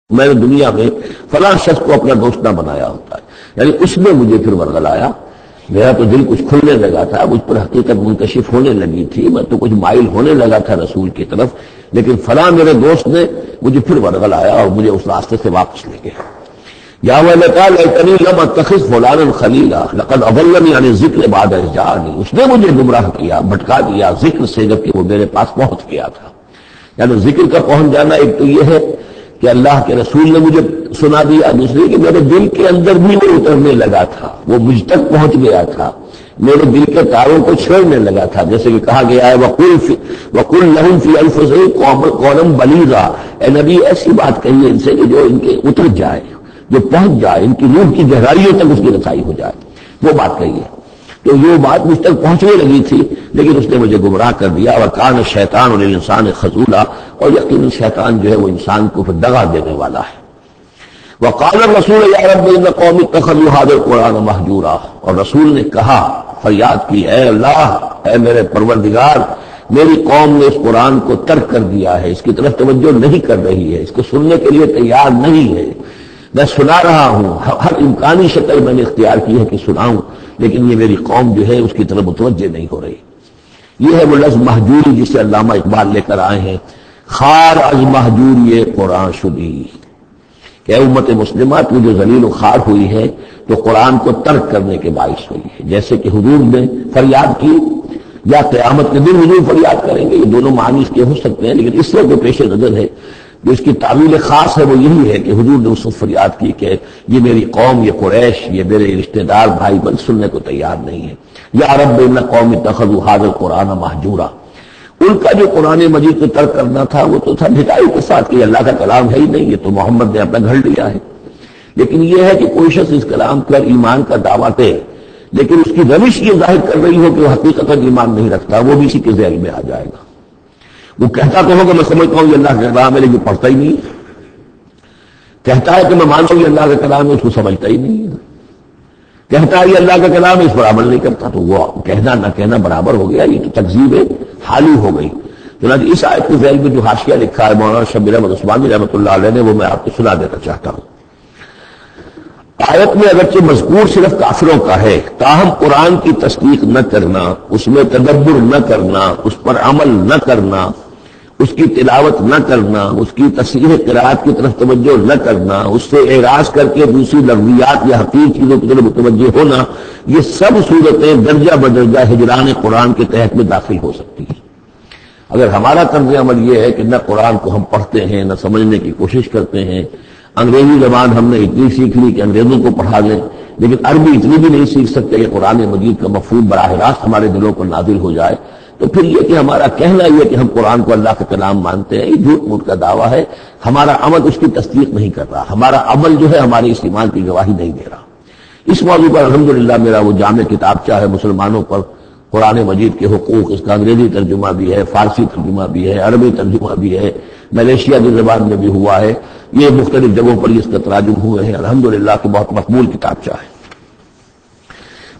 میں نے دنیا میں فلاں شخص کو اپنا دوست نہ بنایا ہوتا ہے، یعنی اس نے مجھے پھر ورغلایا، میرا تو دل کچھ کھلنے لگا تھا، مجھ پر حقیقت منکشف ہونے لگی تھی، میں تو کچھ مائل ہونے لگا تھا رسول کی طرف، لیکن فلاں میرے دوست نے مجھے پھر ورغلایا اور مجھے اس راستے سے واپس لے گیا۔ یا ویلتی لیتنی لم اتخذ فلانا خلیلا لقد اضلنی عن الذکر بعد اذ جاءنی، اس نے مجھے گمراہ کیا، بھٹکا دیا ذکر سے جبکہ وہ میرے پاس پہنچ گیا تھا۔ یعنی ذکر کا پہنچ جانا ایک تو یہ ہے کہ اللہ کے رسول نے مجھے سنا دیا، دوسری کہ میرے دل کے اندر بھی وہ اترنے لگا تھا، وہ مجھ تک پہنچ گیا تھا، میرے دل کے تاروں کو چھیڑنے لگا تھا، جیسے کہ کہا گیا ہے وَقُلْ لَهُمْ فِي أَنفُسِهِمْ قَوْلًا بَلِيغًا، اے نبی ایسی بات کہیے ان سے کہ جو ان کے اتر جائے، جو پہنچ جائے، ان کی روح کی گہرائیوں تک اس کی رسائی ہو جائے، وہ بات کہیے۔ تو یہ بات مجھ تک پہنچنے لگی تھی، لیکن اس نے مجھے گمراہ کر دیا۔ وَكَانَ الشَّيْطَانُ لِلْإِنسَانِ خَذُولًا، اور یقیناً شیطان جو ہے وہ انسان کو پھر دغا دینے والا ہے۔ وَقَالَ الرَّسُولُ يَا رَبِّ إِنَّ قَوْمِي اتَّخَذُوا هَٰذَا الْقُرْآنَ مَهْجُورًا، اور رسول نے کہا، فریاد کی، اے اللہ، اے میرے پروردگار، میری قوم نے اس قرآن کو ترک کر دیا ہے، اس کی طرف توجہ نہیں کر رہی ہے، اس کو سننے کے لیے تیار نہیں ہے۔ میں سنا رہا ہوں، ہر امکانی شکل میں نے اختیار کی ہے کہ سناؤں، لیکن یہ میری قوم جو ہے اس کی طرف متوجہ نہیں ہو رہی۔ یہ ہے وہ لفظ مہجوری جسے علامہ اقبال لے کر آئے ہیں، خار از مہجوری قرآن شدی، کہ اے امت مسلمہ تو جو ذلیل و خوار ہوئی ہے تو قرآن کو ترک کرنے کے باعث ہوئی ہے۔ جیسے کہ حضور نے فریاد کی، یا قیامت کے دن حضور فریاد کریں گے، یہ دونوں معنی اس کے ہو سکتے ہیں، لیکن اس سے جو پیش نظر ہے، جو اس کی تعویل خاص ہے، وہ یہی ہے کہ حضور نے اس وقت فریاد کی کہ یہ میری قوم، یہ قریش، یہ میرے رشتہ دار بھائی بن سننے کو تیار نہیں ہے۔ یا رب ان قوم اتخذوا هذا القرآن مہجورا، ان کا جو قرآن مجید کو ترک کرنا تھا وہ تو تھا ڈھٹائی کے ساتھ کہ یہ اللہ کا کلام ہے ہی نہیں، یہ تو محمد نے اپنا گھڑ لیا ہے۔ لیکن یہ ہے کہ کوئی شخص اس کلام پر ایمان کا دعویٰ دے، لیکن اس کی روش یہ ظاہر کر رہی ہو کہ وہ حقیقت ایمان نہیں رکھتا، وہ بھی اسی کے ذیل میں آ جائے گا۔ وہ کہتا تو ہوگا میں سمجھتا ہوں یہ اللہ کا کلام ہے، لیکن پڑھتا ہی نہیں، کہتا ہے کہ میں مانتا ہوں یہ اللہ کا کلام ہے، اس کو سمجھتا ہی نہیں، کہتا ہے یہ اللہ کا کلام ہے، اس پر عمل نہیں کرتا، تو وہ کہنا نہ کہنا برابر ہو گیا، یہ تو تکذیب حالی ہو گئی۔ چنانچہ اس آیت کے ذیل میں جو حاشیہ لکھا ہے مولانا شبیر احمد عثمانی رحمۃ اللہ علیہ نے، وہ میں آپ کو سنا دینا چاہتا ہوں۔ آیت میں اگرچہ مذکور صرف کافروں کا ہے، تاہم قرآن کی تصدیق نہ کرنا، اس میں تدبر نہ کرنا، اس پر عمل نہ کرنا، اس کی تلاوت نہ کرنا، اس کی تصحیح قرات کی طرف توجہ نہ کرنا، اس سے اعراض کر کے دوسری لغویات یا حقیقی چیزوں کی طرف متوجہ ہونا، یہ سب صورتیں درجہ بدرجہ ہجران قرآن کے تحت میں داخل ہو سکتی ہیں۔ اگر ہمارا طرز عمل یہ ہے کہ نہ قرآن کو ہم پڑھتے ہیں، نہ سمجھنے کی کوشش کرتے ہیں، انگریزی زبان ہم نے اتنی سیکھ لی کہ انگریزوں کو پڑھا دیں، لیکن عربی اتنی بھی نہیں سیکھ سکتے کہ قرآن مجید کا مفہوم براہ راست ہمارے دلوں پر نازل ہو جائے، تو پھر یہ کہ ہمارا کہنا یہ کہ ہم قرآن کو اللہ کا کلام مانتے ہیں، یہ جھوٹ موٹ کا دعویٰ ہے، ہمارا عمل اس کی تصدیق نہیں کر رہا، ہمارا عمل جو ہے ہمارے اس ایمان کی گواہی نہیں دے رہا۔ اس موضوع پر الحمدللہ میرا وہ جامع کتابچہ ہے مسلمانوں پر قرآن مجید کے حقوق، اس کا انگریزی ترجمہ بھی ہے، فارسی ترجمہ بھی ہے، عربی ترجمہ بھی ہے، ملیشیا کی زبان میں بھی ہوا ہے، یہ مختلف جگہوں پر اس کا تراجم ہوئے ہیں، الحمدللہ کہ بہت مقبول کتابچہ ہے۔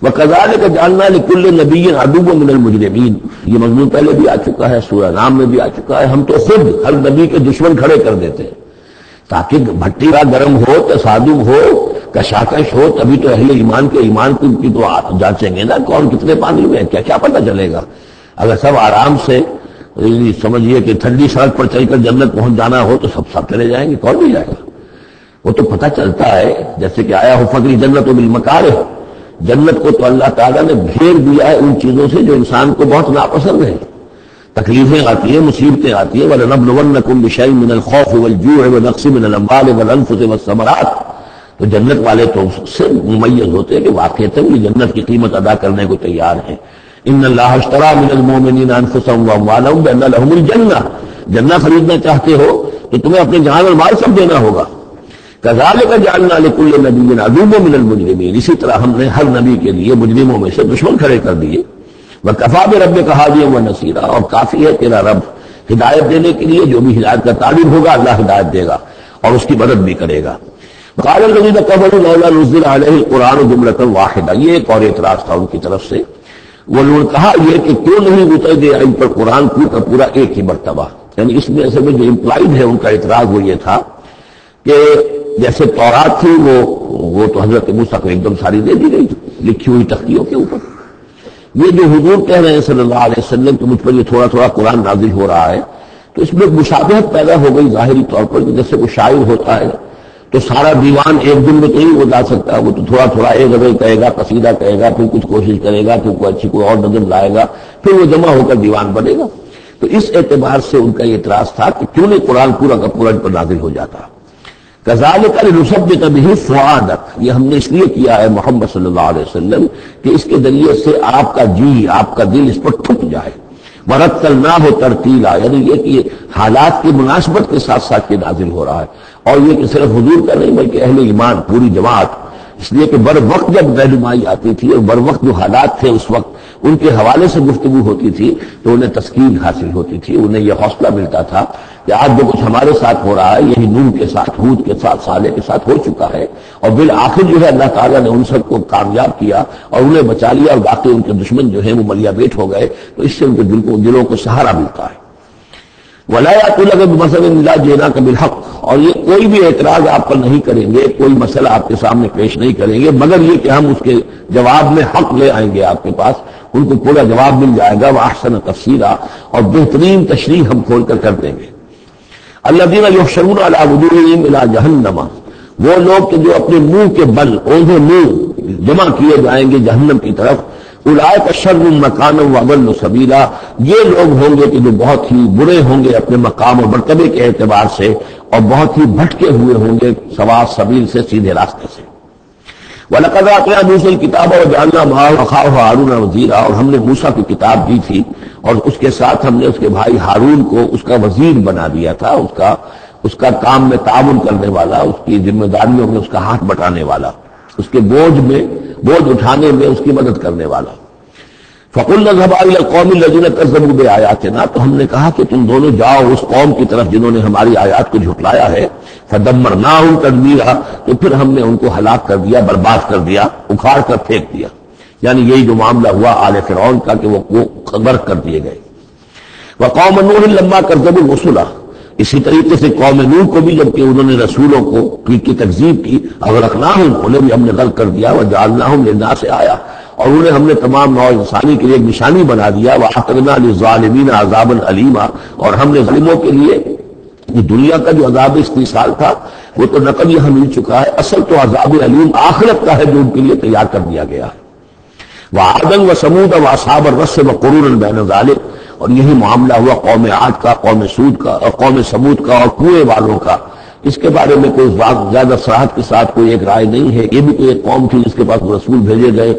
وَكَذَلِكَ جَعَلْنَا لِكُلِّ نَبِيٍّ عَدُوًّا مِّنَ الْمُجْرِمِينَ، یہ مضمون پہلے بھی آ چکا ہے، سورہ نام میں بھی آ چکا ہے، ہم تو خود ہر نبی کے دشمن کھڑے کر دیتے ہیں تاکہ بھٹی کا گرم ہو، تصادم ہو، کشاکش ہو، تبھی تو اہل ایمان کے ایمان کی تو جانچیں گے نا کون کتنے پانی میں ہے، کیا کیا پتہ چلے گا۔ اگر سب آرام سے سمجھیے کہ ٹھنڈی سڑک پر چل کر جنت پہنچ جانا ہو تو سب چلے جائیں گے، کون بھی جائے گا؟ وہ تو پتہ چلتا ہے، جیسے کہ آیا حفظ جنت و بالمکارہ، جنت کو تو اللہ تعالیٰ نے گھیر دیا ہے ان چیزوں سے جو انسان کو بہت ناپسند ہے، تکلیفیں آتی ہیں، مصیبتیں آتی ہیں، وَلَنَبْلُوَنَّكُمْ بِشَيْءٍ مِّنَ الْخَوْفِ وَالْجُوعِ وَنَقْصٍ مِّنَ الْأَمْوَالِ وَالْأَنفُسِ وَالثَّمَرَاتِ، تو جنت والے تو اس سے ممیز ہوتے ہیں کہ واقعتاً یہ جنت کی قیمت ادا کرنے کو تیار ہیں۔ ان اللہ اشترى من المؤمنین انفسهم واموالهم بان لهم الجنہ، جنہ خریدنا چاہتے ہو تو تمہیں اپنے جان اور مال سب دینا ہوگا۔ كذلك جعلنا لكل نبي عدوا من المجرمين، اسی طرح ہم نے ہر نبی کے لیے مجرموں میں سے دشمن کھڑے کر دیے۔ وكفى بربك هاديا ونصيرا، اور کافی ہے تیرا رب ہدایت دینے کے لیے، جو بھی ہدایت کا طالب ہوگا اللہ ہدایت دے گا اور اس کی مدد بھی کرے گا۔ قال الذين كفروا لولا نزل عليه القرآن جملة واحدة، یہ ایک اور اعتراض تھا ان کی طرف سے، وہ لوگ کہا یہ کہ کیوں نہیں اتر دیا ان پر قرآن پورا ایک ہی مرتبہ، یعنی اس میں اصل میں جو امپلائڈ ہے ان کا اعتراض وہ یہ تھا کہ جیسے تورات تھی وہ تو حضرت موسیٰ کو ایک دم ساری دے دی گئی لکھی ہوئی تختیوں کے اوپر. یہ جو حضور کہہ رہے ہیں صلی اللہ علیہ وسلم کہ مجھ پر یہ تھوڑا تھوڑا قرآن نازل ہو رہا ہے، تو اس میں مشابہت پیدا ہو گئی ظاہری طور پر کہ جیسے کوئی شاعر ہوتا ہے تو سارا دیوان ایک دن میں تو نہیں ہو جا سکتا، وہ تو تھوڑا تھوڑا ایک غزل کہے گا، قصیدہ کہے گا، پھر کچھ کوشش کرے گا، پھر کوئی اچھی کوئی اور نظم لائے گا، پھر وہ جمع ہو کر دیوان بنے گا. تو اس اعتبار سے ان کا یہ اعتراض تھا کہ کیوں نہیں قرآن پورا کا پورا ان پر نازل ہو جاتا. کذالک لنثبت بہ فؤادک، یہ ہم نے اس لیے کیا ہے محمد صلی اللہ علیہ وسلم کہ اس کے ذریعے سے آپ کا جی، آپ کا دل اس پر ٹھک جائے. ورتلناہ ترتیلا، یعنی یہ کہ حالات کی مناسبت کے ساتھ ساتھ یہ نازل ہو رہا ہے، اور یہ کہ صرف حضور کا نہیں بلکہ اہل ایمان پوری جماعت، اس لیے کہ بر وقت جب رہنمائی آتی تھی اور بر وقت جو حالات تھے اس وقت ان کے حوالے سے گفتگو ہوتی تھی تو انہیں تسکین حاصل ہوتی تھی، انہیں یہ حوصلہ ملتا تھا کہ آج جو کچھ ہمارے ساتھ ہو رہا ہے یہی نوح کے ساتھ، ہود کے ساتھ، صالح کے ساتھ ہو چکا ہے، اور بالآخر جو ہے اللہ تعالیٰ نے ان سب کو کامیاب کیا اور انہیں بچا لیا، اور باقی ان کے دشمن جو ہیں وہ ملیا بیٹ ہو گئے. تو اس سے ان کے دلوں کو سہارا ملتا ہے. وَلَا يَأْتُونَكَ بِمَثَلٍ إِلَّا جِئْنَاكَ بِالْحَقِّ، اور یہ کوئی بھی اعتراض آپ پر نہیں کریں گے، کوئی مسئلہ آپ کے سامنے پیش نہیں کریں گے مگر یہ کہ ہم اس کے جواب میں حق لے آئیں گے آپ کے پاس، ان کو پورا جواب مل جائے گا. وَأَحْسَنَ تَفْصِيلًا، اور بہترین تشریح ہم کھول کر دیں گے. الَّذِينَ يُحْشَرُونَ عَلَىٰ وُجُوهِهِمْ إِلَىٰ جَهَنَّمَ، وہ لوگ کہ جو اپنے منہ کے بل اوندھے منہ جمع کیے جائیں گے جہنم کی طرف. اولئک شر مکانا واضل سبیلا، یہ لوگ ہوں گے کہ جو بہت ہی برے ہوں گے اپنے مقام اور مرتبے کے اعتبار سے، اور بہت ہی بھٹکے ہوئے ہوں گے سوا سبیل سے، سیدھے راستے سے. وَلَقَدْ آتَيْنَا مُوسَى الْكِتَابَ وَجَعَلْنَا مَعَهُ أَخَاهُ هَارُونَ وَزِيرًا، اور ہم نے موسیٰ کی کتاب دی تھی اور اس کے ساتھ ہم نے اس کے بھائی ہارون کو اس کا وزیر بنا دیا تھا، اس کا کام میں تعاون کرنے والا، اس کی ذمہ داریوں میں اس کا ہاتھ بٹانے والا، اس کے بوجھ اٹھانے میں اس کی مدد کرنے والا. فَقُلْنَا اذْهَبَا إِلَى الْقَوْمِ الَّذِينَ كَذَّبُوا بِآيَاتِنَا، تو ہم نے کہا کہ تم دونوں جاؤ اس قوم کی طرف جنہوں نے ہماری آیات کو جھٹلایا ہے. فَدَمَّرْنَاهُمْ تَدْمِيرًا، تو پھر ہم نے ان کو ہلاک کر دیا، برباد کر دیا، اکھاڑ کر پھینک دیا. یعنی یہی جو معاملہ ہوا آل فرعون کا کہ وہ غرق کر دیے گئے. وَقَوْمَ نُوحٍ لَمَّا كَذَّبُوا الرُّسُلَ، اسی طریقے سے قوم نوح کو بھی جبکہ انہوں نے رسولوں کی تکذیب کی، اغرقناہم، انہیں بھی ہم نے غرق کر دیا. وجعلناہم للناس آیہ، اور انہیں ہم نے تمام نوع انسانی کے لیے ایک نشانی بنا دیا. وَأَعْتَدْنَا لِلظَّالِمِينَ عَذَابًا أَلِيمًا، اور ہم نے ظالموں کے لیے یہ دنیا کا جو عذاب استیصال تھا وہ تو نقل یہاں مل چکا ہے، اصل تو عذاب علیم آخرت کا ہے جو ان کے لیے تیار کر دیا گیا ہے. وَعَادًا وَثَمُودَ وَأَصْحَابَ الرَّسِّ وَقُرُونًا بَيْنَ ذَلِكَ، اور یہی معاملہ ہوا قوم عاد کا، قوم سود کا، اور قوم سمود کا، اور کنویں والوں کا. اس کے بارے میں کوئی زیادہ صراحت کے ساتھ کوئی ایک رائے نہیں ہے. یہ بھی کوئی ایک قوم تھی جس کے پاس رسول بھیجے گئے،